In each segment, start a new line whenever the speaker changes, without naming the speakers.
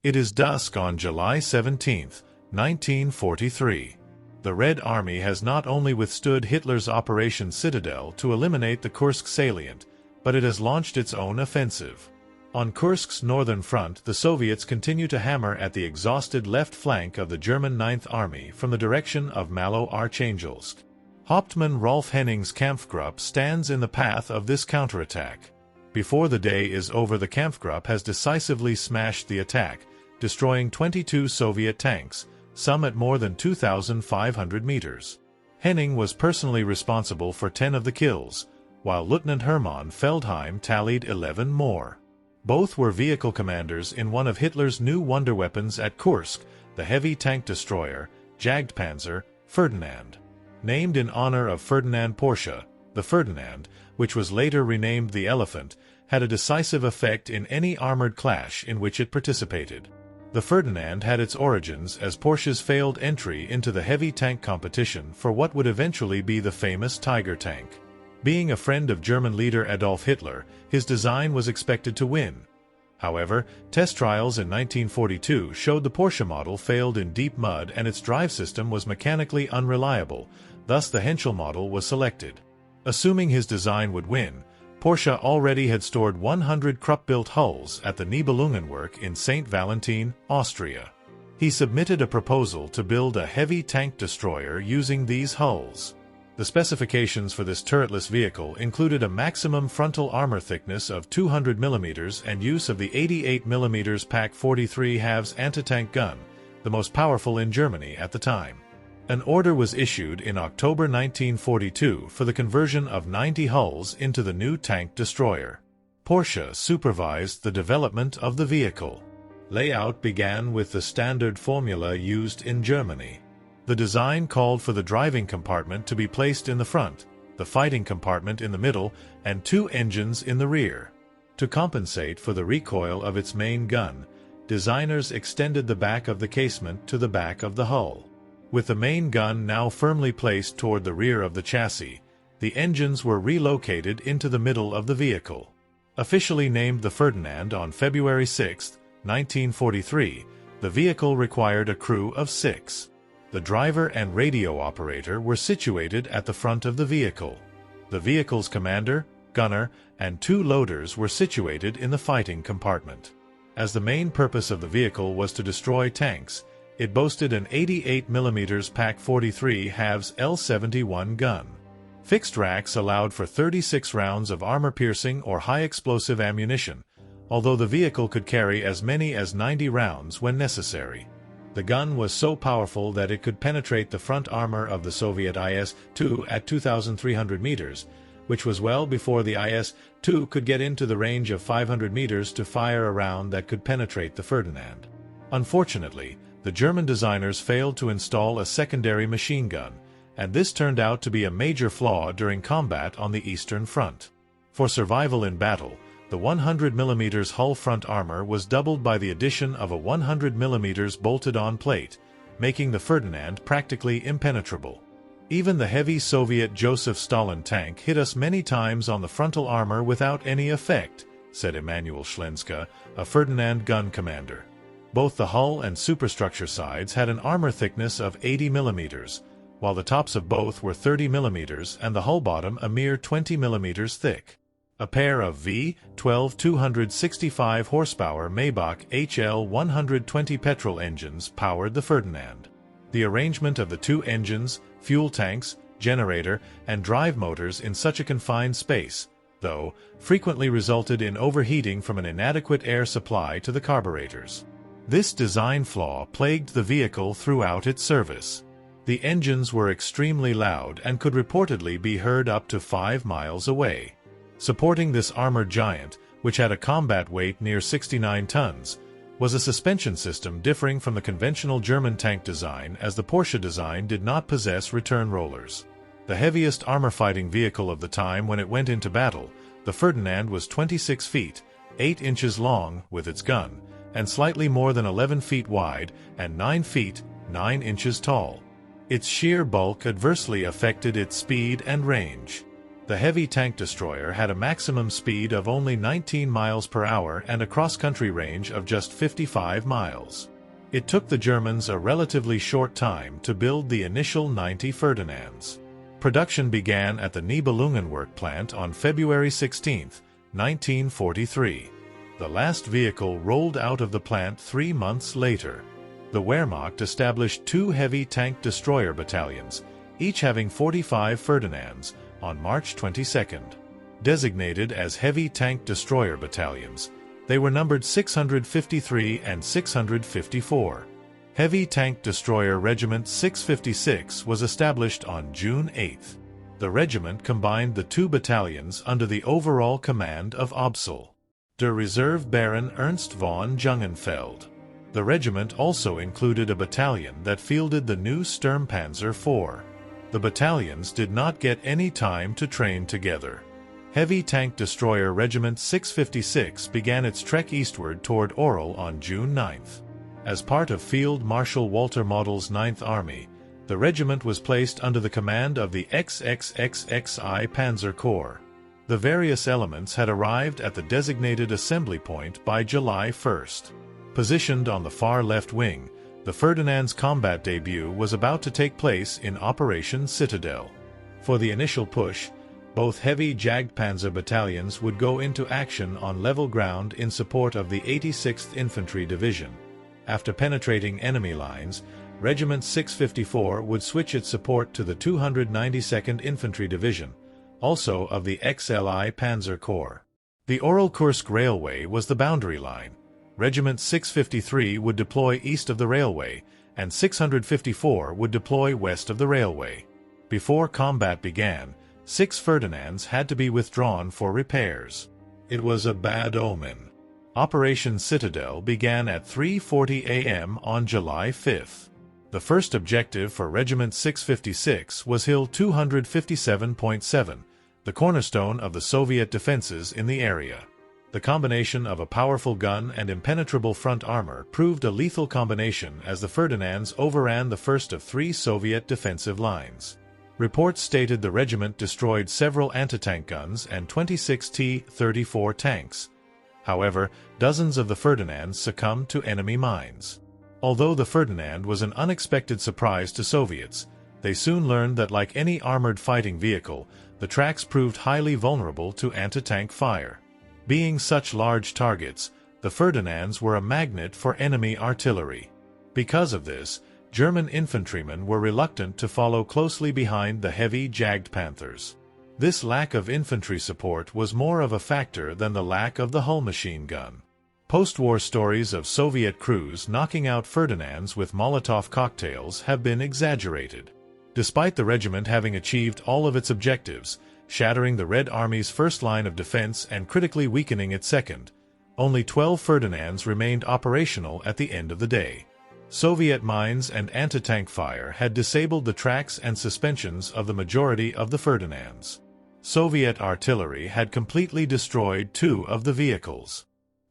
It is dusk on July 17, 1943. The Red Army has not only withstood Hitler's Operation Citadel to eliminate the Kursk salient, but it has launched its own offensive. On Kursk's northern front, the Soviets continue to hammer at the exhausted left flank of the German Ninth Army from the direction of Malo-Archangelsk. Hauptmann Rolf Henning's Kampfgruppe stands in the path of this counterattack. Before the day is over, the Kampfgruppe has decisively smashed the attack, destroying 22 Soviet tanks, some at more than 2,500 meters. Henning was personally responsible for 10 of the kills, while Lieutenant Hermann Feldheim tallied 11 more. Both were vehicle commanders in one of Hitler's new wonder weapons at Kursk, the heavy tank destroyer, Jagdpanzer, Ferdinand. Named in honor of Ferdinand Porsche, the Ferdinand, which was later renamed the Elephant, had a decisive effect in any armored clash in which it participated. The Ferdinand had its origins as Porsche's failed entry into the heavy tank competition for what would eventually be the famous Tiger tank. Being a friend of German leader Adolf Hitler, his design was expected to win. However, test trials in 1942 showed the Porsche model failed in deep mud and its drive system was mechanically unreliable, thus the Henschel model was selected. Assuming his design would win, Porsche already had stored 100 Krupp-built hulls at the Nibelungenwerk in St. Valentin, Austria. He submitted a proposal to build a heavy tank destroyer using these hulls. The specifications for this turretless vehicle included a maximum frontal armor thickness of 200 mm and use of the 88 mm Pak 43 halves anti-tank gun, the most powerful in Germany at the time. An order was issued in October 1942 for the conversion of 90 hulls into the new tank destroyer. Porsche supervised the development of the vehicle. Layout began with the standard formula used in Germany. The design called for the driving compartment to be placed in the front, the fighting compartment in the middle, and 2 engines in the rear. To compensate for the recoil of its main gun, designers extended the back of the casement to the back of the hull. With the main gun now firmly placed toward the rear of the chassis, the engines were relocated into the middle of the vehicle. Officially named the Ferdinand on February 6, 1943, the vehicle required a crew of 6. The driver and radio operator were situated at the front of the vehicle. The vehicle's commander, gunner, and 2 loaders were situated in the fighting compartment. As the main purpose of the vehicle was to destroy tanks, it boasted an 88 mm Pak 43 halves L71 gun. Fixed racks allowed for 36 rounds of armor-piercing or high-explosive ammunition, although the vehicle could carry as many as 90 rounds when necessary. The gun was so powerful that it could penetrate the front armor of the Soviet IS-2 at 2,300 meters, which was well before the IS-2 could get into the range of 500 meters to fire a round that could penetrate the Ferdinand. Unfortunately, the German designers failed to install a secondary machine gun, and this turned out to be a major flaw during combat on the Eastern Front. For survival in battle, the 100 mm hull front armor was doubled by the addition of a 100 mm bolted-on plate, making the Ferdinand practically impenetrable. Even the heavy Soviet Joseph Stalin tank hit us many times on the frontal armor without any effect, said Emanuel Schlenska, a Ferdinand gun commander. Both the hull and superstructure sides had an armor thickness of 80 mm, while the tops of both were 30 mm and the hull bottom a mere 20 mm thick. A pair of V12 265 horsepower Maybach HL 120 petrol engines powered the Ferdinand. The arrangement of the 2 engines, fuel tanks, generator, and drive motors in such a confined space, though, frequently resulted in overheating from an inadequate air supply to the carburetors. This design flaw plagued the vehicle throughout its service. The engines were extremely loud and could reportedly be heard up to 5 miles away. Supporting this armored giant, which had a combat weight near 69 tons, was a suspension system differing from the conventional German tank design, as the Porsche design did not possess return rollers. The heaviest armor-fighting vehicle of the time when it went into battle, the Ferdinand was 26 feet, 8 inches long with its gun, and slightly more than 11 feet wide and 9 feet, 9 inches tall. Its sheer bulk adversely affected its speed and range. The heavy tank destroyer had a maximum speed of only 19 miles per hour and a cross-country range of just 55 miles. It took the Germans a relatively short time to build the initial 90 Ferdinands. Production began at the Nibelungenwerk plant on February 16, 1943. The last vehicle rolled out of the plant 3 months later. The Wehrmacht established 2 heavy tank destroyer battalions, each having 45 Ferdinands, on March 22. Designated as heavy tank destroyer battalions, they were numbered 653 and 654. Heavy Tank Destroyer Regiment 656 was established on June 8. The regiment combined the 2 battalions under the overall command of Obsel, der Reserve Baron Ernst von Jungenfeld. The regiment also included a battalion that fielded the new Sturmpanzer IV. The battalions did not get any time to train together. Heavy Tank Destroyer Regiment 656 began its trek eastward toward Orel on June 9. As part of Field Marshal Walter Model's 9th Army, the regiment was placed under the command of the XXXXI Panzer Corps. The various elements had arrived at the designated assembly point by July 1. Positioned on the far left wing, the Ferdinand's combat debut was about to take place in Operation Citadel. For the initial push, both heavy Jagdpanzer battalions would go into action on level ground in support of the 86th Infantry Division. After penetrating enemy lines, Regiment 654 would switch its support to the 292nd Infantry Division, also of the XLI Panzer Corps. The Orel-Kursk Railway was the boundary line. Regiment 653 would deploy east of the railway, and 654 would deploy west of the railway. Before combat began, 6 Ferdinands had to be withdrawn for repairs. It was a bad omen. Operation Citadel began at 3:40 a.m. on July 5. The first objective for Regiment 656 was Hill 257.7, the cornerstone of the Soviet defenses in the area. The combination of a powerful gun and impenetrable front armor proved a lethal combination as the Ferdinands overran the first of 3 Soviet defensive lines. Reports stated the regiment destroyed several anti-tank guns and 26 T-34 tanks. However, dozens of the Ferdinands succumbed to enemy mines. Although the Ferdinand was an unexpected surprise to Soviets, they soon learned that like any armored fighting vehicle, the tracks proved highly vulnerable to anti-tank fire. Being such large targets, the Ferdinands were a magnet for enemy artillery. Because of this, German infantrymen were reluctant to follow closely behind the heavy Jagdpanthers. This lack of infantry support was more of a factor than the lack of the hull machine gun. Post-war stories of Soviet crews knocking out Ferdinands with Molotov cocktails have been exaggerated. Despite the regiment having achieved all of its objectives, shattering the Red Army's first line of defense and critically weakening its second, only 12 Ferdinands remained operational at the end of the day. Soviet mines and anti-tank fire had disabled the tracks and suspensions of the majority of the Ferdinands. Soviet artillery had completely destroyed 2 of the vehicles.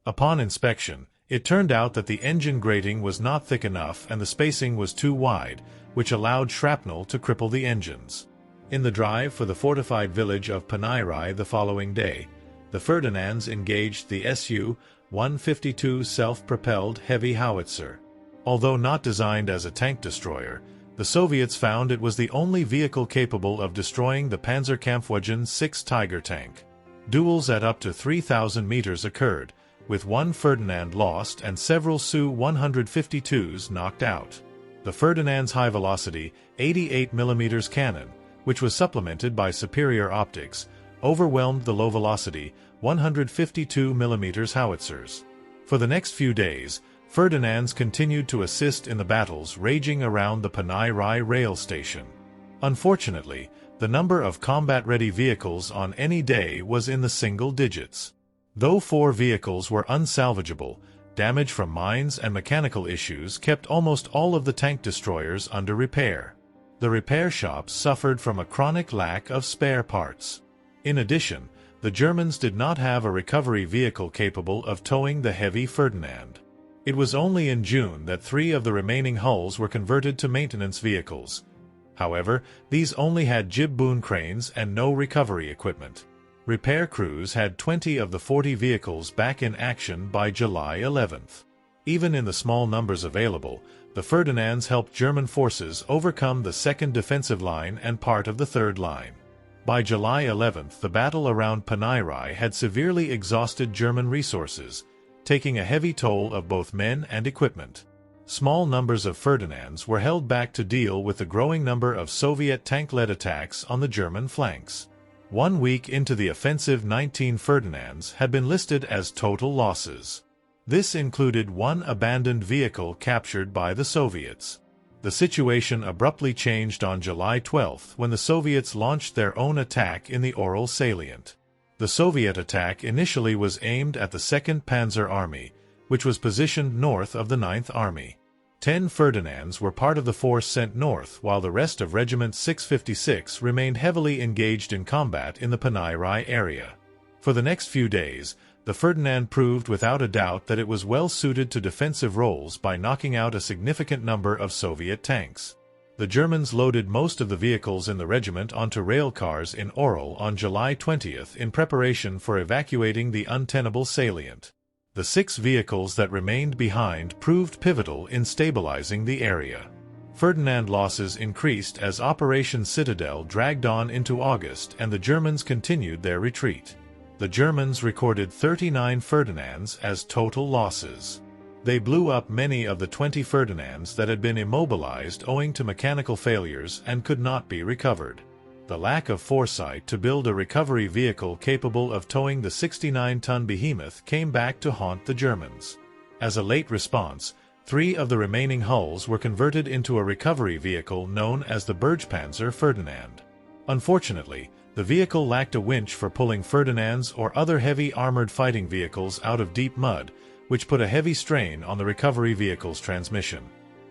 Upon inspection, it turned out that the engine grating was not thick enough and the spacing was too wide, which allowed shrapnel to cripple the engines. In the drive for the fortified village of Panayrai the following day, the Ferdinands engaged the Su-152 self-propelled heavy howitzer. Although not designed as a tank destroyer, the Soviets found it was the only vehicle capable of destroying the Panzerkampfwagen 6 Tiger tank. Duels at up to 3,000 meters occurred, with 1 Ferdinand lost and several Su-152s knocked out. The Ferdinand's high-velocity 88mm cannon, which was supplemented by superior optics, overwhelmed the low-velocity 152mm howitzers. For the next few days, Ferdinands continued to assist in the battles raging around the Panayrai rail station. Unfortunately, the number of combat-ready vehicles on any day was in the single digits. Though 4 vehicles were unsalvageable, damage from mines and mechanical issues kept almost all of the tank destroyers under repair. The repair shops suffered from a chronic lack of spare parts. In addition, the Germans did not have a recovery vehicle capable of towing the heavy Ferdinand. It was only in June that 3 of the remaining hulls were converted to maintenance vehicles. However, these only had jib boom cranes and no recovery equipment. Repair crews had 20 of the 40 vehicles back in action by July 11th. Even in the small numbers available, the Ferdinands helped German forces overcome the second defensive line and part of the third line. By July 11th, the battle around Panirai had severely exhausted German resources, taking a heavy toll of both men and equipment. Small numbers of Ferdinands were held back to deal with the growing number of Soviet tank-led attacks on the German flanks. 1 week into the offensive, 19 Ferdinands had been listed as total losses. This included 1 abandoned vehicle captured by the Soviets. The situation abruptly changed on July 12 when the Soviets launched their own attack in the Ural salient. The Soviet attack initially was aimed at the 2nd Panzer Army, which was positioned north of the 9th Army. 10 Ferdinands were part of the force sent north, while the rest of Regiment 656 remained heavily engaged in combat in the Panirai area. For the next few days, the Ferdinand proved without a doubt that it was well suited to defensive roles by knocking out a significant number of Soviet tanks. The Germans loaded most of the vehicles in the regiment onto rail cars in Ural on July 20th in preparation for evacuating the untenable salient. The 6 vehicles that remained behind proved pivotal in stabilizing the area. Ferdinand losses increased as Operation Citadel dragged on into August and the Germans continued their retreat. The Germans recorded 39 Ferdinands as total losses. They blew up many of the 20 Ferdinands that had been immobilized owing to mechanical failures and could not be recovered. The lack of foresight to build a recovery vehicle capable of towing the 69-ton behemoth came back to haunt the Germans. As a late response, 3 of the remaining hulls were converted into a recovery vehicle known as the Bergpanzer Ferdinand. Unfortunately, the vehicle lacked a winch for pulling Ferdinands or other heavy armored fighting vehicles out of deep mud, which put a heavy strain on the recovery vehicle's transmission.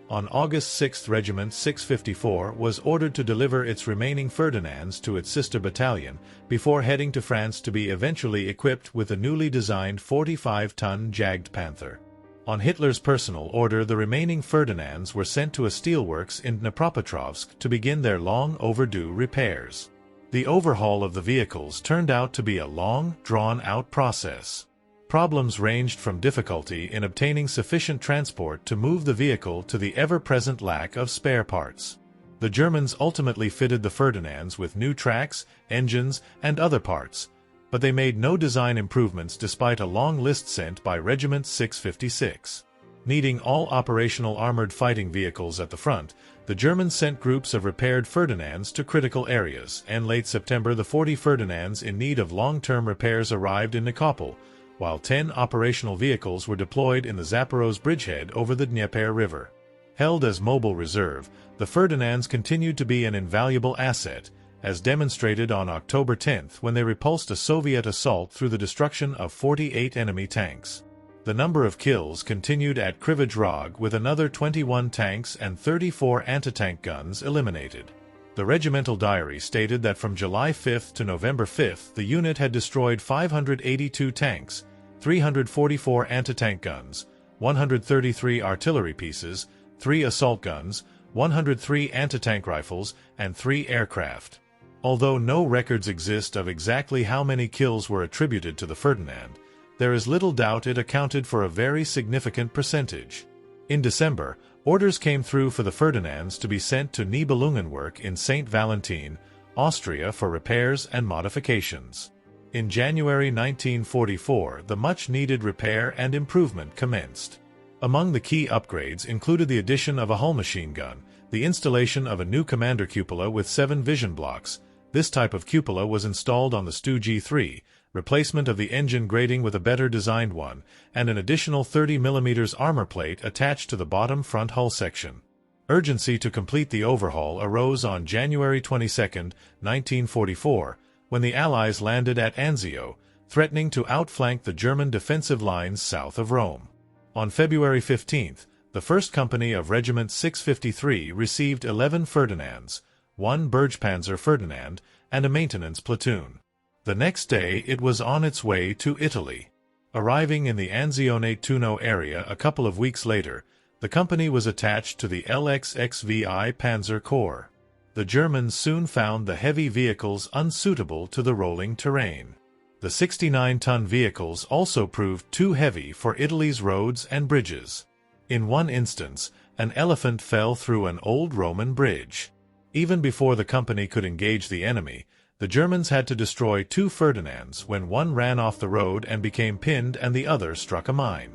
On August 6, Regiment 654 was ordered to deliver its remaining Ferdinands to its sister battalion before heading to France to be eventually equipped with a newly designed 45-ton Jagdpanther. On Hitler's personal order, the remaining Ferdinands were sent to a steelworks in Dnipropetrovsk to begin their long overdue repairs. The overhaul of the vehicles turned out to be a long, drawn-out process. Problems ranged from difficulty in obtaining sufficient transport to move the vehicle to the ever-present lack of spare parts. The Germans ultimately fitted the Ferdinands with new tracks, engines, and other parts, but they made no design improvements despite a long list sent by Regiment 656. Needing all operational armored fighting vehicles at the front, the Germans sent groups of repaired Ferdinands to critical areas, and late September the 40 Ferdinands in need of long-term repairs arrived in Nikopol, while 10 operational vehicles were deployed in the Zaporozh bridgehead over the Dnieper River. Held as mobile reserve, the Ferdinands continued to be an invaluable asset, as demonstrated on October 10 when they repulsed a Soviet assault through the destruction of 48 enemy tanks. The number of kills continued at Krivij Rog with another 21 tanks and 34 anti-tank guns eliminated. The regimental diary stated that from July 5 to November 5 the unit had destroyed 582 tanks, 344 anti-tank guns, 133 artillery pieces, 3 assault guns, 103 anti-tank rifles, and 3 aircraft. Although no records exist of exactly how many kills were attributed to the Ferdinand, there is little doubt it accounted for a very significant percentage. In December, orders came through for the Ferdinands to be sent to Nibelungenwerk in St. Valentin, Austria for repairs and modifications. In January 1944, the much-needed repair and improvement commenced. Among the key upgrades included the addition of a hull machine gun, the installation of a new commander cupola with 7 vision blocks. This type of cupola was installed on the Stu G3, replacement of the engine grating with a better designed one, and an additional 30 mm armor plate attached to the bottom front hull section. Urgency to complete the overhaul arose on January 22, 1944, when the Allies landed at Anzio, threatening to outflank the German defensive lines south of Rome. On February 15, the 1st Company of Regiment 653 received 11 Ferdinands, 1 Bergpanzer Ferdinand, and a maintenance platoon. The next day it was on its way to Italy. Arriving in the Anzione Tuno area a couple of weeks later, the company was attached to the LXXVI Panzer Corps. The Germans soon found the heavy vehicles unsuitable to the rolling terrain. The 69-ton vehicles also proved too heavy for Italy's roads and bridges. In one instance, an elephant fell through an old Roman bridge. Even before the company could engage the enemy, the Germans had to destroy 2 Ferdinands when one ran off the road and became pinned and the other struck a mine.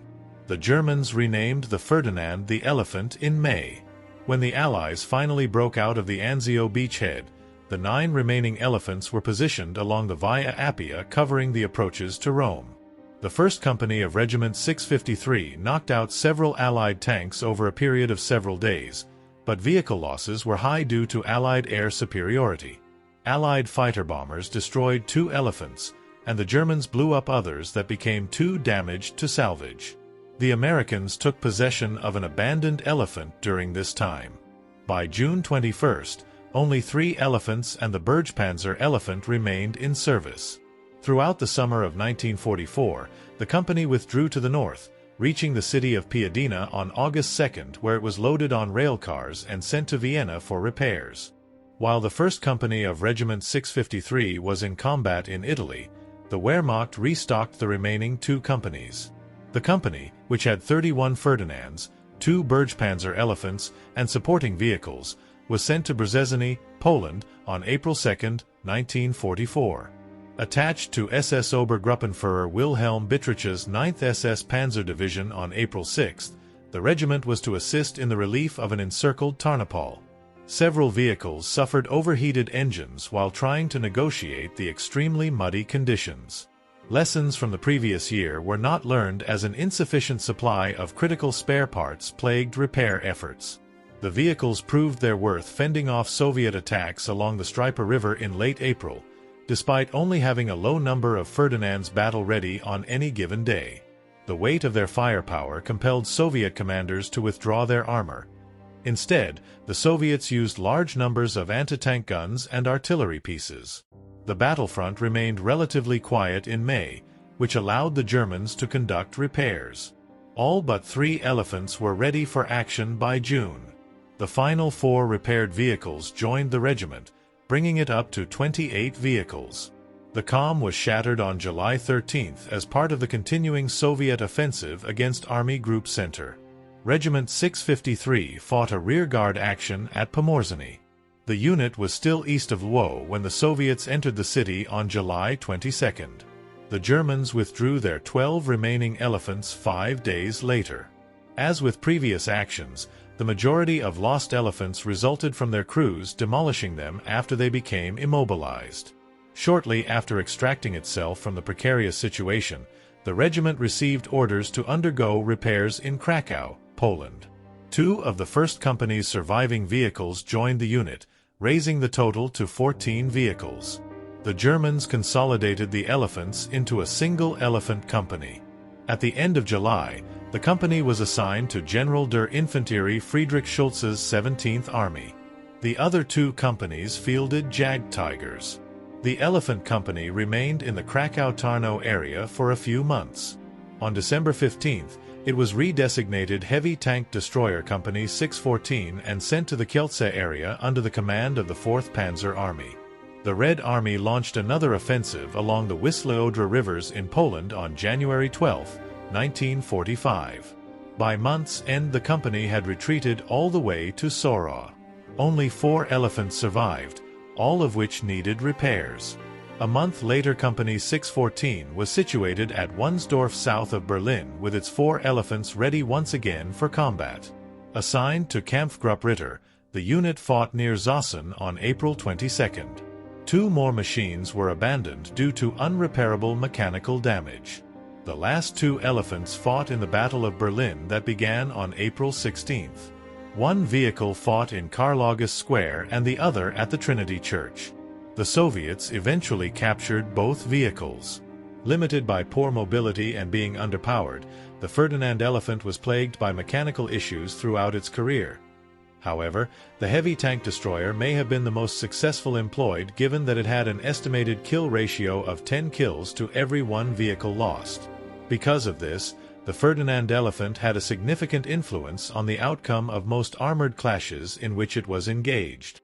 The Germans renamed the Ferdinand the Elephant in May. When the Allies finally broke out of the Anzio beachhead, the 9 remaining elephants were positioned along the Via Appia covering the approaches to Rome. The 1st Company of Regiment 653 knocked out several Allied tanks over a period of several days, but vehicle losses were high due to Allied air superiority. Allied fighter bombers destroyed 2 elephants, and the Germans blew up others that became too damaged to salvage. The Americans took possession of an abandoned elephant during this time. By June 21st, only 3 elephants and the Bergpanzer elephant remained in service. Throughout the summer of 1944, the company withdrew to the north, reaching the city of Piadina on August 2nd, where it was loaded on rail cars and sent to Vienna for repairs. While the 1st Company of Regiment 653 was in combat in Italy, the Wehrmacht restocked the remaining 2 companies. The company, which had 31 Ferdinands, 2 Bergpanzer elephants, and supporting vehicles, was sent to Brzezinny, Poland, on April 2, 1944. Attached to SS Obergruppenführer Wilhelm Bittrich's 9th SS Panzer Division on April 6, the regiment was to assist in the relief of an encircled Tarnopol. Several vehicles suffered overheated engines while trying to negotiate the extremely muddy conditions. Lessons from the previous year were not learned as an insufficient supply of critical spare parts plagued repair efforts. The vehicles proved their worth fending off Soviet attacks along the Strypa River in late April, despite only having a low number of Ferdinands battle-ready on any given day. The weight of their firepower compelled Soviet commanders to withdraw their armor. Instead, the Soviets used large numbers of anti-tank guns and artillery pieces. The battlefront remained relatively quiet in May, which allowed the Germans to conduct repairs. All but 3 elephants were ready for action by June. The final 4 repaired vehicles joined the regiment, bringing it up to 28 vehicles. The calm was shattered on July 13th as part of the continuing Soviet offensive against Army Group Center. Regiment 653 fought a rearguard action at Pomorzany. The unit was still east of Lwów when the Soviets entered the city on July 22nd. The Germans withdrew their 12 remaining elephants 5 days later. As with previous actions, the majority of lost elephants resulted from their crews demolishing them after they became immobilized. Shortly after extracting itself from the precarious situation, the regiment received orders to undergo repairs in Krakow, Poland. 2 of the 1st Company's surviving vehicles joined the unit, raising the total to 14 vehicles. The Germans consolidated the elephants into a single elephant company. At the end of July, the company was assigned to General der Infanterie Friedrich Schulz's 17th Army. The other 2 companies fielded Jagdtigers. The Elephant Company remained in the Krakow-Tarnow area for a few months. On December 15th, it was redesignated Heavy Tank Destroyer Company 614 and sent to the Kielce area under the command of the 4th Panzer Army. The Red Army launched another offensive along the Wisła-Odra rivers in Poland on January 12, 1945. By month's end, the company had retreated all the way to Sora. Only 4 elephants survived, all of which needed repairs. A month later, Company 614 was situated at Wunsdorf south of Berlin with its 4 elephants ready once again for combat. Assigned to Kampfgruppe Ritter, the unit fought near Zossen on April 22nd. 2 more machines were abandoned due to unrepairable mechanical damage. The last 2 elephants fought in the Battle of Berlin that began on April 16th. 1 vehicle fought in Karl-August Square and the other at the Trinity Church. The Soviets eventually captured both vehicles. Limited by poor mobility and being underpowered, the Ferdinand elephant was plagued by mechanical issues throughout its career. However, the heavy tank destroyer may have been the most successful employed given that it had an estimated kill ratio of 10 kills to every 1 vehicle lost. Because of this, the Ferdinand elephant had a significant influence on the outcome of most armored clashes in which it was engaged.